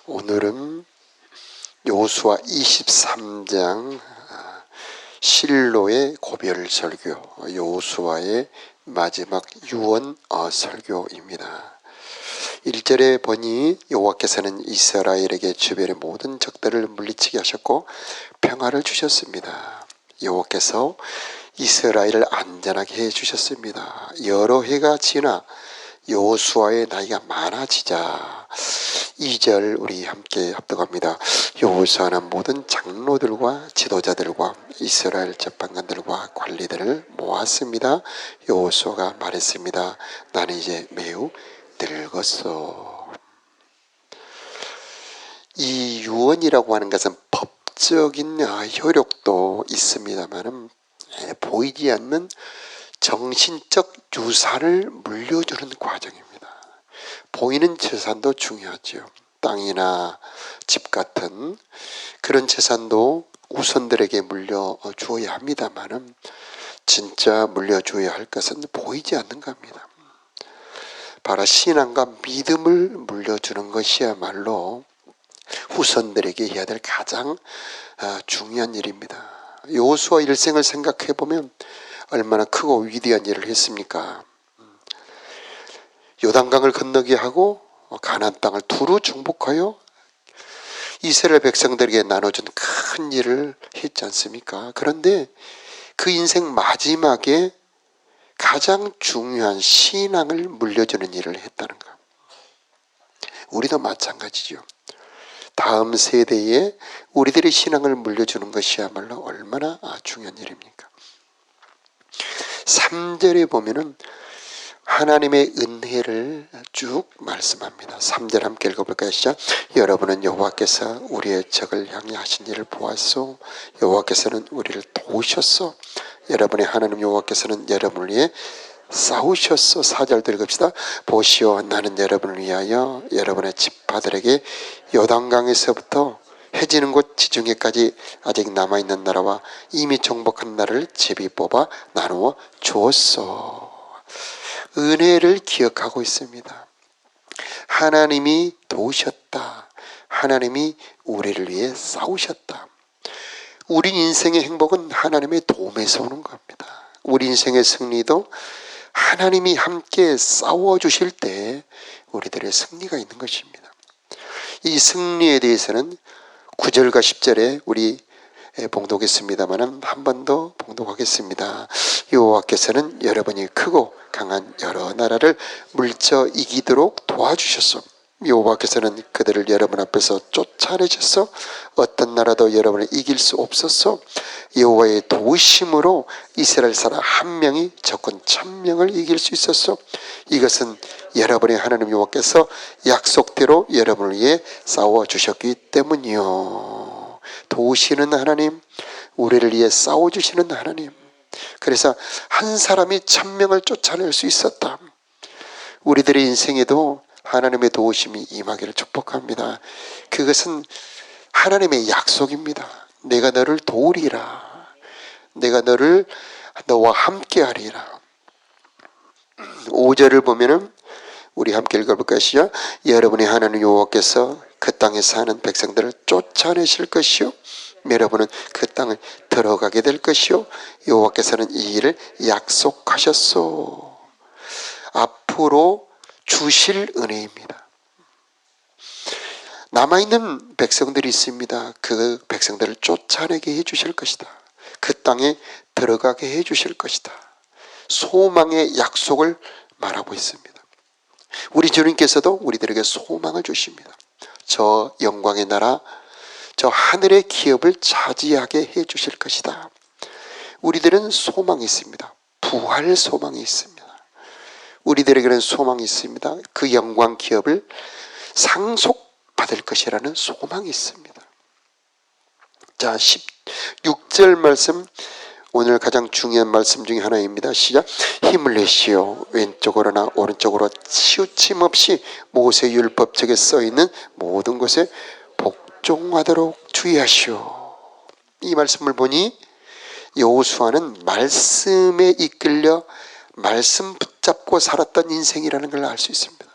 오늘은 여호수아 23장 실로의 고별 설교, 여호수아의 마지막 유언 설교입니다. 1절에 보니 여호와께서는 이스라엘에게 주변의 모든 적들을 물리치게 하셨고 평화를 주셨습니다. 여호와께서 이스라엘을 안전하게 해주셨습니다. 여러 해가 지나 여호수아의 나이가 많아지자 2절 우리 함께 합독합니다. 여호수아는 모든 장로들과 지도자들과 이스라엘 재판관들과 관리들을 모았습니다. 여호수아가 말했습니다. 나는 이제 매우 늙었어. 이 유언이라고 하는 것은 법적인 효력도 있습니다만 보이지 않는 정신적 유산을 물려주는 과정입니다. 보이는 재산도 중요하죠. 땅이나 집 같은 그런 재산도 우선들에게 물려주어야 합니다만 진짜 물려주어야 할 것은 보이지 않는 겁니다. 바로 신앙과 믿음을 물려주는 것이야말로 후손들에게 해야 될 가장 중요한 일입니다. 여호수아 일생을 생각해 보면 얼마나 크고 위대한 일을 했습니까? 요단강을 건너게 하고 가나안 땅을 두루 정복하여 이스라엘 백성들에게 나눠준 큰 일을 했지 않습니까? 그런데 그 인생 마지막에 가장 중요한 신앙을 물려주는 일을 했다는 것. 우리도 마찬가지죠. 다음 세대에 우리들의 신앙을 물려주는 것이야말로 얼마나 중요한 일입니까? 3절에 보면은 하나님의 은혜를 쭉 말씀합니다. 3절 함께 읽어볼까요? 시작. 여러분은 여호와께서 우리의 적을 향해 하신 일을 보았소. 여호와께서는 우리를 도우셨소. 여러분의 하나님 여호와께서는 여러분을 위해 싸우셨소. 4절 읽읍시다. 보시오, 나는 여러분을 위하여 여러분의 지파들에게 요단강에서부터 해지는 곳 지중해까지 아직 남아있는 나라와 이미 정복한 나라를 제비 뽑아 나누어 주었소. 은혜를 기억하고 있습니다. 하나님이 도우셨다. 하나님이 우리를 위해 싸우셨다. 우리 인생의 행복은 하나님의 도움에서 오는 겁니다. 우리 인생의 승리도 하나님이 함께 싸워주실 때 우리들의 승리가 있는 것입니다. 이 승리에 대해서는 9절과 10절에 우리 봉독했습니다만 한 번 더 봉독하겠습니다. 여호와께서는 여러분이 크고 강한 여러 나라를 물쳐 이기도록 도와주셨소. 여호와께서는 그들을 여러분 앞에서 쫓아내셨소. 어떤 나라도 여러분을 이길 수 없었소. 여호와의 도우심으로 이스라엘 사람 한 명이 적군 1000명을 이길 수 있었소. 이것은 여러분의 하나님 여호와께서 약속대로 여러분을 위해 싸워주셨기 때문이요. 도우시는 하나님, 우리를 위해 싸워주시는 하나님. 그래서 한 사람이 1000명을 쫓아낼 수 있었다. 우리들의 인생에도 하나님의 도우심이 임하기를 축복합니다. 그것은 하나님의 약속입니다. 내가 너를 도우리라. 내가 너와 함께하리라. 5절을 보면은 우리 함께 읽어볼까요? 시작. 여러분의 하나님 여호와께서 그 땅에 사는 백성들을 쫓아내실 것이요, 여러분은 그 땅을 들어가게 될 것이요, 여호와께서는 이 일을 약속하셨소. 앞으로 주실 은혜입니다. 남아있는 백성들이 있습니다. 그 백성들을 쫓아내게 해주실 것이다. 그 땅에 들어가게 해주실 것이다. 소망의 약속을 말하고 있습니다. 우리 주님께서도 우리들에게 소망을 주십니다. 저 영광의 나라, 저 하늘의 기업을 차지하게 해주실 것이다. 우리들은 소망이 있습니다. 부활 소망이 있습니다. 우리들에게는 소망이 있습니다. 그 영광 기업을 상속받을 것이라는 소망이 있습니다. 자, 16절 말씀, 오늘 가장 중요한 말씀 중에 하나입니다. 시작. 힘을 내시오. 왼쪽으로나 오른쪽으로 치우침 없이 모세 율법책에 써있는 모든 것에 복종하도록 주의하시오. 이 말씀을 보니 여호수아는 말씀에 이끌려 말씀 붙잡고 살았던 인생이라는 걸 알 수 있습니다.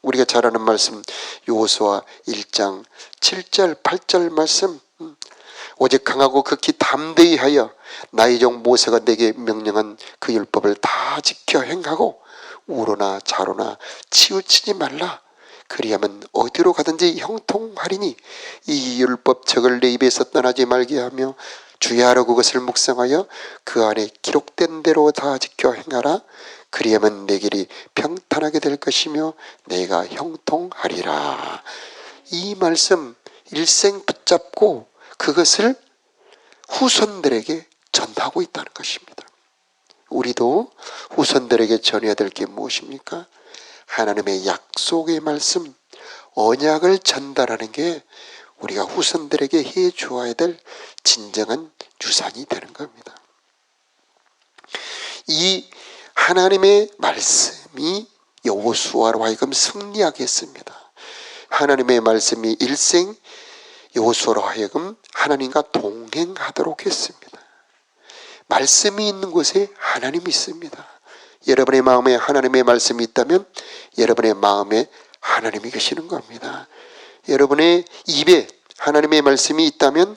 우리가 잘 아는 말씀 여호수아 1장 7절 8절 말씀, 오직 강하고 극히 담대히 하여 나의 종 모세가 내게 명령한 그 율법을 다 지켜 행하고 우로나 좌로나 치우치지 말라. 그리하면 어디로 가든지 형통하리니 이 율법 책을 내 입에서 떠나지 말게 하며 주야로 그것을 묵상하여 그 안에 기록된 대로 다 지켜 행하라. 그리하면 내 길이 평탄하게 될 것이며 내가 형통하리라. 이 말씀 일생 붙잡고 그것을 후손들에게 전하고 있다는 것입니다. 우리도 후손들에게 전해야 될 게 무엇입니까? 하나님의 약속의 말씀, 언약을 전달하는 게 우리가 후손들에게 해 주어야 될 진정한 유산이 되는 겁니다. 이 하나님의 말씀이 여호수아로 하여금 승리하게 했습니다. 하나님의 말씀이 일생 여호수아로 하여금 하나님과 동행하도록 했습니다. 말씀이 있는 곳에 하나님이 있습니다. 여러분의 마음에 하나님의 말씀이 있다면 여러분의 마음에 하나님이 계시는 겁니다. 여러분의 입에 하나님의 말씀이 있다면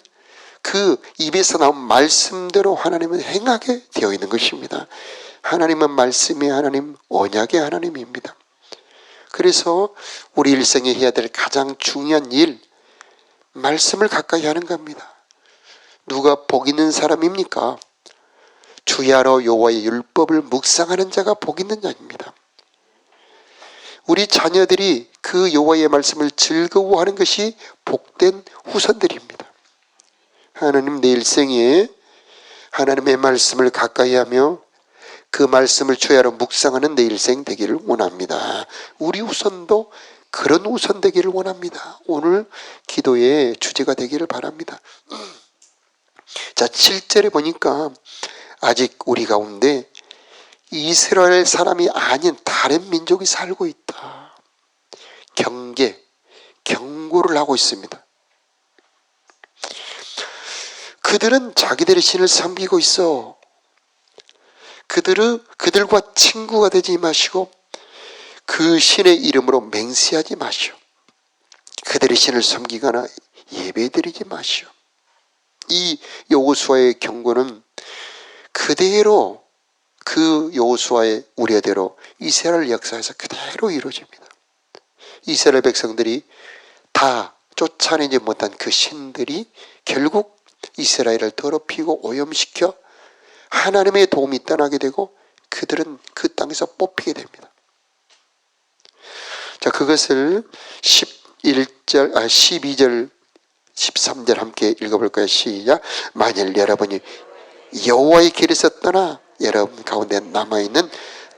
그 입에서 나온 말씀대로 하나님은 행하게 되어 있는 것입니다. 하나님은 말씀의 하나님, 언약의 하나님입니다. 그래서 우리 일생에 해야 될 가장 중요한 일, 말씀을 가까이 하는 겁니다. 누가 복 있는 사람입니까? 주야로 여호와의 율법을 묵상하는 자가 복 있는 자입니다. 우리 자녀들이 그 여호와의 말씀을 즐거워하는 것이 복된 후손들입니다. 하나님 내 일생에 하나님의 말씀을 가까이 하며 그 말씀을 주야로 묵상하는 내 일생 되기를 원합니다. 우리 후손도 그런 후손 되기를 원합니다. 오늘 기도의 주제가 되기를 바랍니다. 자, 7절에 보니까 아직 우리 가운데 이스라엘 사람이 아닌 다른 민족이 살고 있다. 경고를 하고 있습니다. 그들은 자기들의 신을 섬기고 있어. 그들과 친구가 되지 마시고 그 신의 이름으로 맹세하지 마시오. 그들의 신을 섬기거나 예배드리지 마시오. 이 여호수아의 경고는 그대로 그 여호수아의 우려대로 이스라엘 역사에서 그대로 이루어집니다. 이스라엘 백성들이 다 쫓아내지 못한 그 신들이 결국 이스라엘을 더럽히고 오염시켜 하나님의 도움이 떠나게 되고 그들은 그 땅에서 뽑히게 됩니다. 자, 그것을 12절 13절 함께 읽어볼까요? 시작. 만일 여러분이 여호와의 길에서 떠나 여러분 가운데 남아있는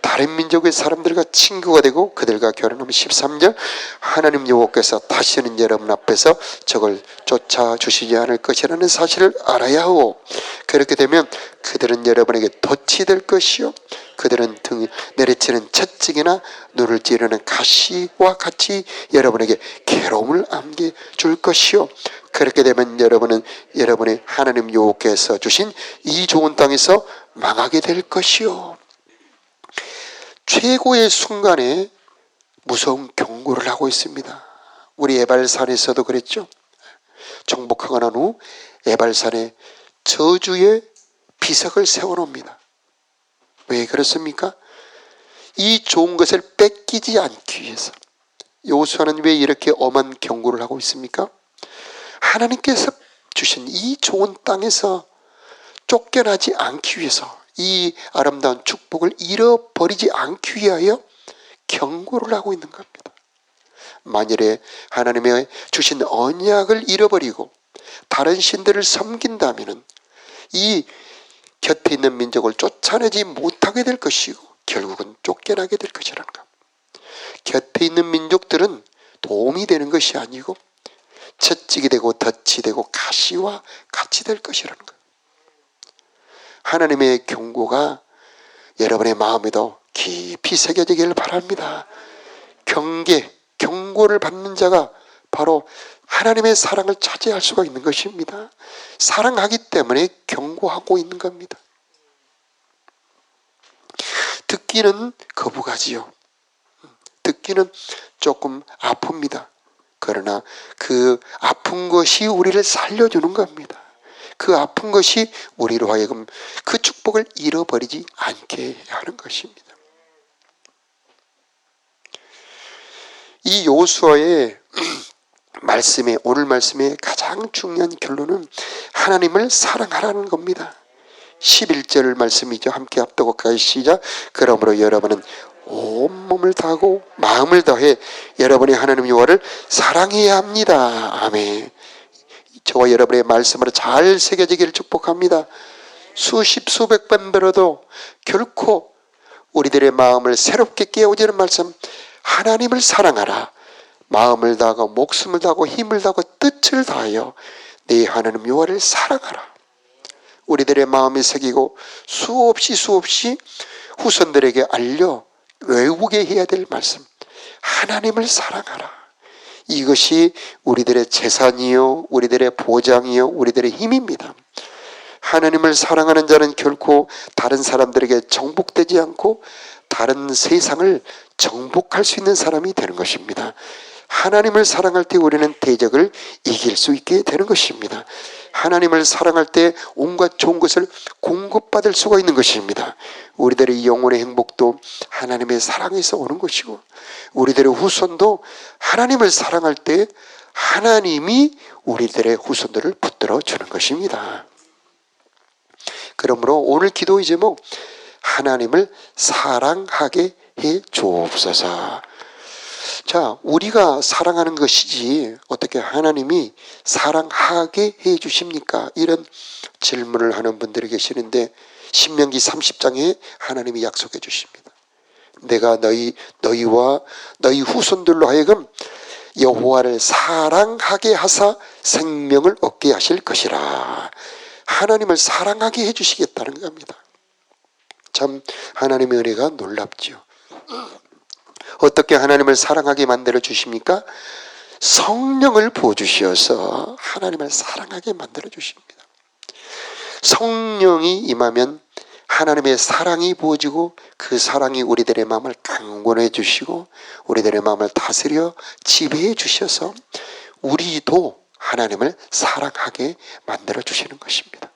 다른 민족의 사람들과 친구가 되고 그들과 결혼하면 13절 하나님 여호와께서 다시는 여러분 앞에서 적을 쫓아주시지 않을 것이라는 사실을 알아야 하고 그렇게 되면 그들은 여러분에게 덫이 될 것이요 그들은 등 내리치는 채찍이나 눈을 찌르는 가시와 같이 여러분에게 괴로움을 안겨줄 것이요 그렇게 되면 여러분은 여러분의 하나님 여호와께서 주신 이 좋은 땅에서 망하게 될 것이요. 최고의 순간에 무서운 경고를 하고 있습니다. 우리 에발산에서도 그랬죠. 정복하고 난 후 에발산에 저주의 비석을 세워놓습니다. 왜 그렇습니까? 이 좋은 것을 뺏기지 않기 위해서. 여호수아는 왜 이렇게 엄한 경고를 하고 있습니까? 하나님께서 주신 이 좋은 땅에서 쫓겨나지 않기 위해서 이 아름다운 축복을 잃어버리지 않기 위하여 경고를 하고 있는 겁니다. 만일에 하나님의 주신 언약을 잃어버리고 다른 신들을 섬긴다면 이 곁에 있는 민족을 쫓아내지 못하게 될 것이고 결국은 쫓겨나게 될 것이라는 것. 곁에 있는 민족들은 도움이 되는 것이 아니고 채찍이 되고 덫이 되고 가시와 같이 될 것이라는 것. 하나님의 경고가 여러분의 마음에도 깊이 새겨지기를 바랍니다. 경고를 받는 자가 바로 하나님의 사랑을 차지할 수가 있는 것입니다. 사랑하기 때문에 경고하고 있는 겁니다. 듣기는 거부가지요. 주기는 조금 아픕니다. 그러나 그 아픈 것이 우리를 살려주는 겁니다. 그 아픈 것이 우리로 하여금 그 축복을 잃어버리지 않게 하는 것입니다. 이 요수아의 말씀에, 오늘 말씀의 가장 중요한 결론은 하나님을 사랑하라는 겁니다. 11절 말씀이죠. 함께 앞두고 가기 시작. 그러므로 여러분은 온몸을 다하고 마음을 다해 여러분의 하나님 여호와를 사랑해야 합니다. 아멘. 저와 여러분의 말씀으로 잘 새겨지기를 축복합니다. 수십 수백 번 들어도 결코 우리들의 마음을 새롭게 깨우치는 말씀, 하나님을 사랑하라. 마음을 다하고 목숨을 다하고 힘을 다하고 뜻을 다하여 네 하나님 여호와를 사랑하라. 우리들의 마음에 새기고 수없이 후손들에게 알려 외우게 해야 될 말씀, 하나님을 사랑하라. 이것이 우리들의 재산이요, 우리들의 보장이요, 우리들의 힘입니다. 하나님을 사랑하는 자는 결코 다른 사람들에게 정복되지 않고 다른 세상을 정복할 수 있는 사람이 되는 것입니다. 하나님을 사랑할 때 우리는 대적을 이길 수 있게 되는 것입니다. 하나님을 사랑할 때 온갖 좋은 것을 공급받을 수가 있는 것입니다. 우리들의 영혼의 행복도 하나님의 사랑에서 오는 것이고, 우리들의 후손도 하나님을 사랑할 때 하나님이 우리들의 후손들을 붙들어 주는 것입니다. 그러므로 오늘 기도의 제목, 하나님을 사랑하게 해 주옵소서. 자, 우리가 사랑하는 것이지 어떻게 하나님이 사랑하게 해 주십니까? 이런 질문을 하는 분들이 계시는데, 신명기 30장에 하나님이 약속해 주십니다. 내가 너희와 너희 후손들로 하여금 여호와를 사랑하게 하사 생명을 얻게 하실 것이라. 하나님을 사랑하게 해 주시겠다는 겁니다. 참 하나님의 은혜가 놀랍죠. 어떻게 하나님을 사랑하게 만들어 주십니까? 성령을 부어주셔서 하나님을 사랑하게 만들어 주십니다. 성령이 임하면 하나님의 사랑이 부어지고 그 사랑이 우리들의 마음을 강권해 주시고 우리들의 마음을 다스려 지배해 주셔서 우리도 하나님을 사랑하게 만들어 주시는 것입니다.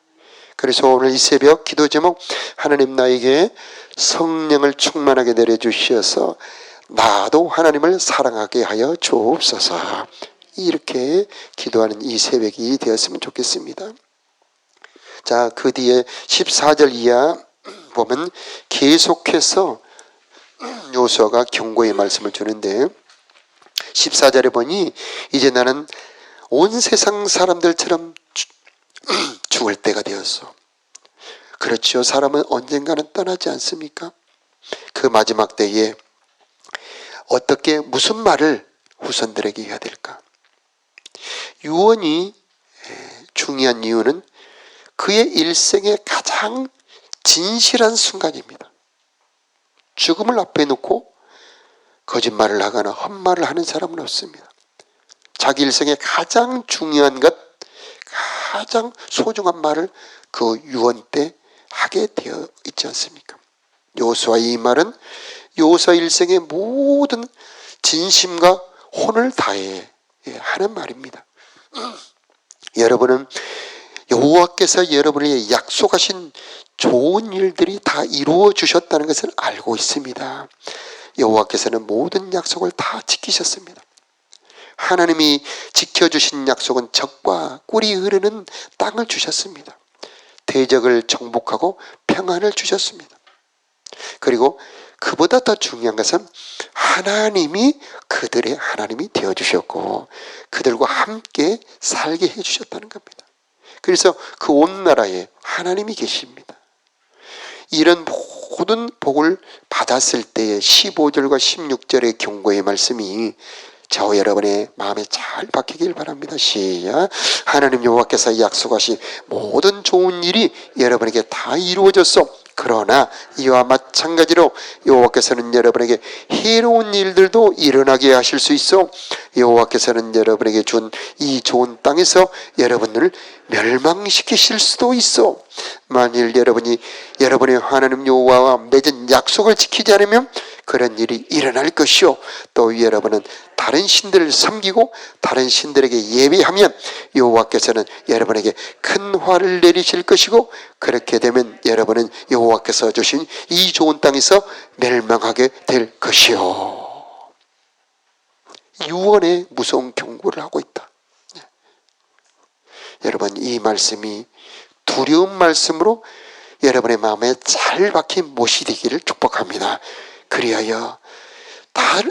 그래서 오늘 이 새벽 기도 제목, 하나님 나에게 성령을 충만하게 내려주셔서 나도 하나님을 사랑하게 하여 주옵소서. 이렇게 기도하는 이 새벽이 되었으면 좋겠습니다. 자, 그 뒤에 14절 이하 보면 계속해서 요수아가 경고의 말씀을 주는데, 14절에 보니 이제 나는 온 세상 사람들처럼 죽을 때가 되었어. 그렇죠. 사람은 언젠가는 떠나지 않습니까? 그 마지막 때에 어떻게 무슨 말을 후손들에게 해야 될까? 유언이 중요한 이유는 그의 일생의 가장 진실한 순간입니다. 죽음을 앞에 놓고 거짓말을 하거나 헛말을 하는 사람은 없습니다. 자기 일생의 가장 중요한 것, 가장 소중한 말을 그 유언 때 하게 되어 있지 않습니까? 요수아의 이 말은 요수아 일생의 모든 진심과 혼을 다해 하는 말입니다. 여러분은 여호와께서 여러분에게 약속하신 좋은 일들이 다 이루어 주셨다는 것을 알고 있습니다. 여호와께서는 모든 약속을 다 지키셨습니다. 하나님이 지켜주신 약속은 젖과 꿀이 흐르는 땅을 주셨습니다. 대적을 정복하고 평안을 주셨습니다. 그리고 그보다 더 중요한 것은 하나님이 그들의 하나님이 되어주셨고 그들과 함께 살게 해주셨다는 겁니다. 그래서 그 온 나라에 하나님이 계십니다. 이런 모든 복을 받았을 때의 15절과 16절의 경고의 말씀이 저와 여러분의 마음에 잘 박히길 바랍니다. 시작. 하나님 여호와께서 약속하신 모든 좋은 일이 여러분에게 다 이루어졌어. 그러나 이와 마찬가지로 여호와께서는 여러분에게 해로운 일들도 일어나게 하실 수 있어. 여호와께서는 여러분에게 준 이 좋은 땅에서 여러분을 멸망시키실 수도 있어. 만일 여러분이 여러분의 하나님 여호와와 맺은 약속을 지키지 않으면 그런 일이 일어날 것이요, 또 여러분은 다른 신들을 섬기고 다른 신들에게 예배하면 여호와께서는 여러분에게 큰 화를 내리실 것이고, 그렇게 되면 여러분은 여호와께서 주신 이 좋은 땅에서 멸망하게 될 것이요. 유언의 무서운 경고를 하고 있다. 여러분, 이 말씀이 두려운 말씀으로 여러분의 마음에 잘 박힌 못이 되기를 축복합니다. 그리하여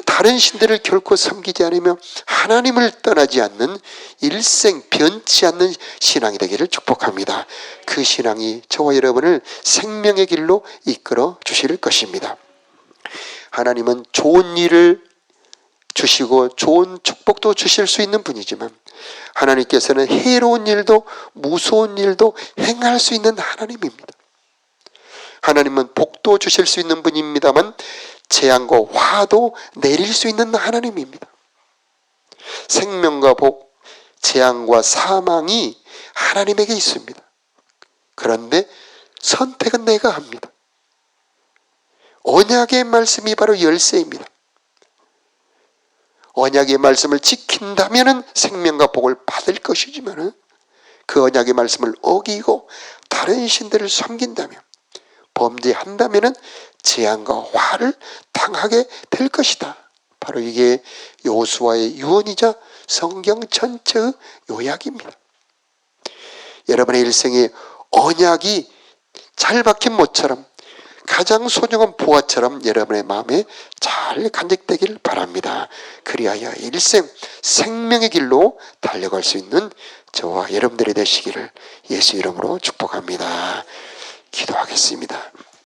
다른 신들을 결코 섬기지 않으며 하나님을 떠나지 않는 일생 변치 않는 신앙이 되기를 축복합니다. 그 신앙이 저와 여러분을 생명의 길로 이끌어 주실 것입니다. 하나님은 좋은 일을 주시고 좋은 축복도 주실 수 있는 분이지만, 하나님께서는 해로운 일도 무서운 일도 행할 수 있는 하나님입니다. 하나님은 복도 주실 수 있는 분입니다만 재앙과 화도 내릴 수 있는 하나님입니다. 생명과 복, 재앙과 사망이 하나님에게 있습니다. 그런데 선택은 내가 합니다. 언약의 말씀이 바로 열쇠입니다. 언약의 말씀을 지킨다면 생명과 복을 받을 것이지만, 그 언약의 말씀을 어기고 다른 신들을 섬긴다면, 범죄한다면 재앙과 화를 당하게 될 것이다. 바로 이게 여호수아의 유언이자 성경 전체의 요약입니다. 여러분의 일생에 언약이 잘 박힌 못처럼, 가장 소중한 보화처럼 여러분의 마음에 잘 간직되기를 바랍니다. 그리하여 일생 생명의 길로 달려갈 수 있는 저와 여러분들이 되시기를 예수 이름으로 축복합니다. 기도하겠습니다.